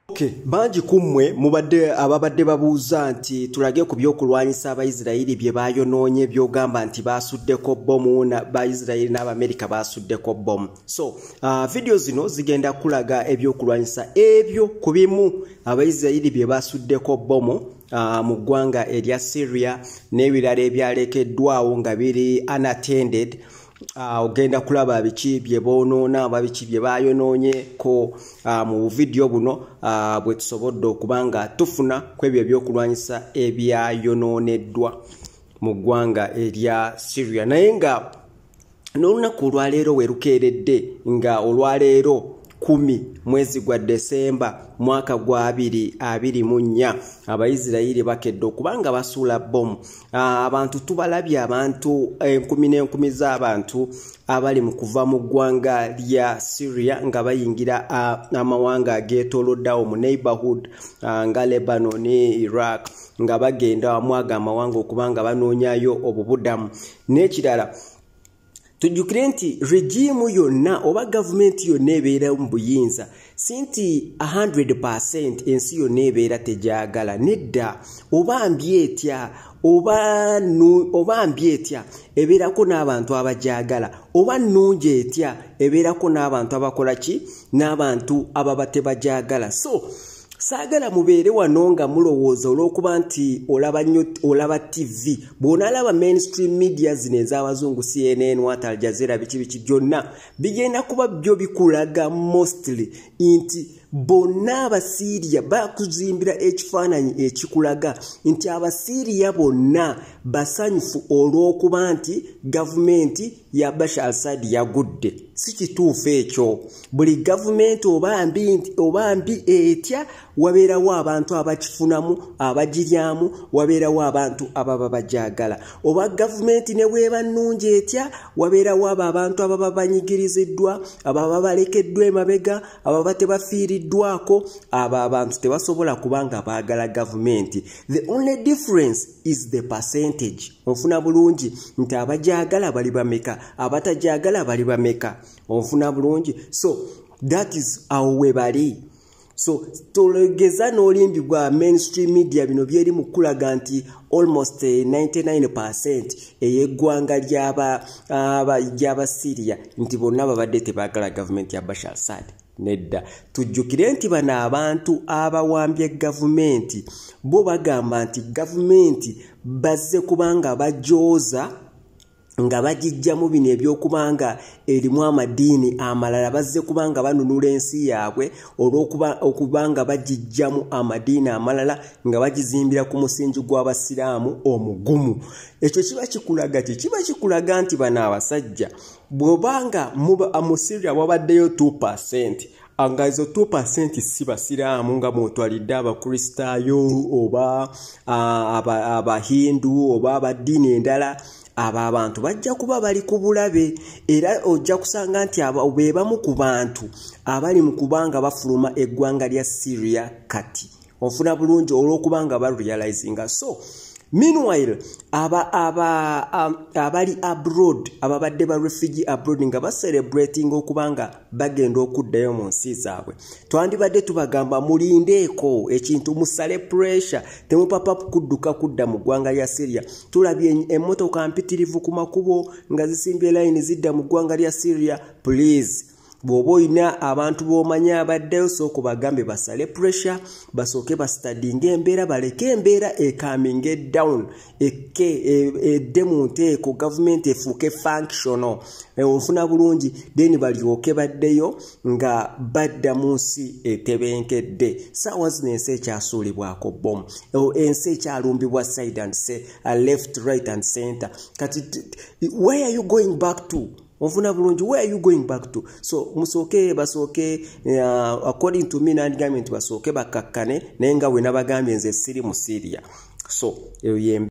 Okay, banji kumwe mubadde ababadde babuuza nti tulage ku byokulwanyisa Abayisirayiri bye bayonoonye byogamba nti basuddeko bomu na Bayisirayiri n'Abamerika basuddeko bomu. So, video zino zigenda kulaga ebyokulwanyisa ebyo ku bimu Abayisirayiri bye basuddeko bomu mu ggwanga erya Syria n'ebirala ebyalekeddwawo nga biri unattended. Ogenda kulaba biki bye bonoona oba biki bye bayonoonye ko mu video buno bwe tusobodde okubanga tufuna ku ebyo ebyokulwanyisa ebyayonooneddwa mu ggwanga erya Syria. Naye nga n'olunaku olwaleero werukeeredde nga olwaleero 10 mwezi gwa Desemba mwaka gwa 2024 Abayisirayiri bakedde okubanga basuula bomu. Abantu tubalabye abantu enkumi n'enkumi z'abantu abali mu kuva mu ggwanga lya Syria nga bayingira amawanga ageetooloddewo mu neighborhood nga Lebanon, Iraq nga bagenda mu amawanga okubanga banoonyayo obubudamu n'ekirala. Tujjukire nti regimu yonna oba gavumenti yonna ebeera mu buyinza sinti 100% ensi yonna ebeera tegyagala nedda oba mbyetya oba mbyetya ebeerako n'abantu abagyagala oba nnungi etya ebeerako n'abantu abakola ki n'abantu ababa tebagyagala. So saagala mubeere wano nga mulowooza olw'okuba nti olaba TV bw'onalaba mainstream media zino ez'abazungu CNN, Al Jazeera biki byonna bigenda kuba byo bikulaga mostly nti bonna Abasiriya bakuzimbira ekifaananyi ekikulaga nti Abasiriya bonna basanyufu olw'okuba nti gavumenti ya Bashar al-Assad yagudde. Si kituufu ekyo. Buli gavumenti oba mbi etya wabeerawo abantu abakifunamu abagiryamu, wabeerawo abantu ababa bagyagala. Oba gavumenti ne bweba nnungi etya wabeerawo abantu ababa banyigiriziddwa, ababa balekeddwa emabega, ababa tebafiiriddwako, abo abantu tebasobola kubanga baagala gavumenti. The only difference is the percentage. Ofuna bulungi nti abagyagala bali bameka, abatagyagala bali bameka. Ofuna bulungi. So that is how we bali. So tolegeza n'olimbi gwa mainstream media bino byeri mu kulaga nti almost 99% eyeggwanga ly'aba Syria nti bonna babadde tebaagala gavumenti ya Bashar al-Assad. Nedda. Tujjukire nti bano abantu abawambye gavumenti bo bagamba nti gavumenti bazze kubanga bajooza nga bagijjamu bino ebyokubanga erimu amadiini amalala, bazze kubanga banunula ensi yaabwe olw'okubanga bagijjamu amadiini amalala nga bagizimbira ku musingi gw'Abasiraamu omugumu. Ekyo kiba kikulaga kiba kikulaga nti bano abasajja bw'obanga mu Syria wabaddeyo 2% nga izo 2% si Basiraamu nga mwotwalidde Abakristaayo oba Abahindu oba abaddiini endala, aba abantu bajja kuba bali ku bulabe era ojja kusanga nti be bamu ku bantu abali mu kubanga bafuluma eggwanga lya Syria kati. Ofuna bulungi olw'okubanga barealizinga. So meanwhile abali abroad ababadde ba refugee abroad nga celebrating okubanga bagenda okuddayo mu nsi zaabwe, twandibadde tubagamba mulindeeko ekintu, musale pressure, temupapa kudda mu ggwanga lya Syria. Tulabye emmotoka mpitirivu ku makubo nga zisimbye line zidda mu ggwanga lya Syria. Please bw'oba olina abantu b'omanya abaddeyo sooka bagambe basale pressure, basooke bastudinga embeera, baleke embeera ekaminge down, edde mu nteeko, gavumenti efuuke functional, ofuna bulungi, then balyoke baddeyo nga badda mu nsi etebenkedde. Saawa zino ensi ekyasuulibwako bomu, ensi ekyalumbibwa side and left, right and center. Kati where are you going back to? Ofuna bulungi, where are you going back to? So basooke according to me n'agambye nti basooke bakakkane naye nga we nabagambye nze siri mu Syria. So eyo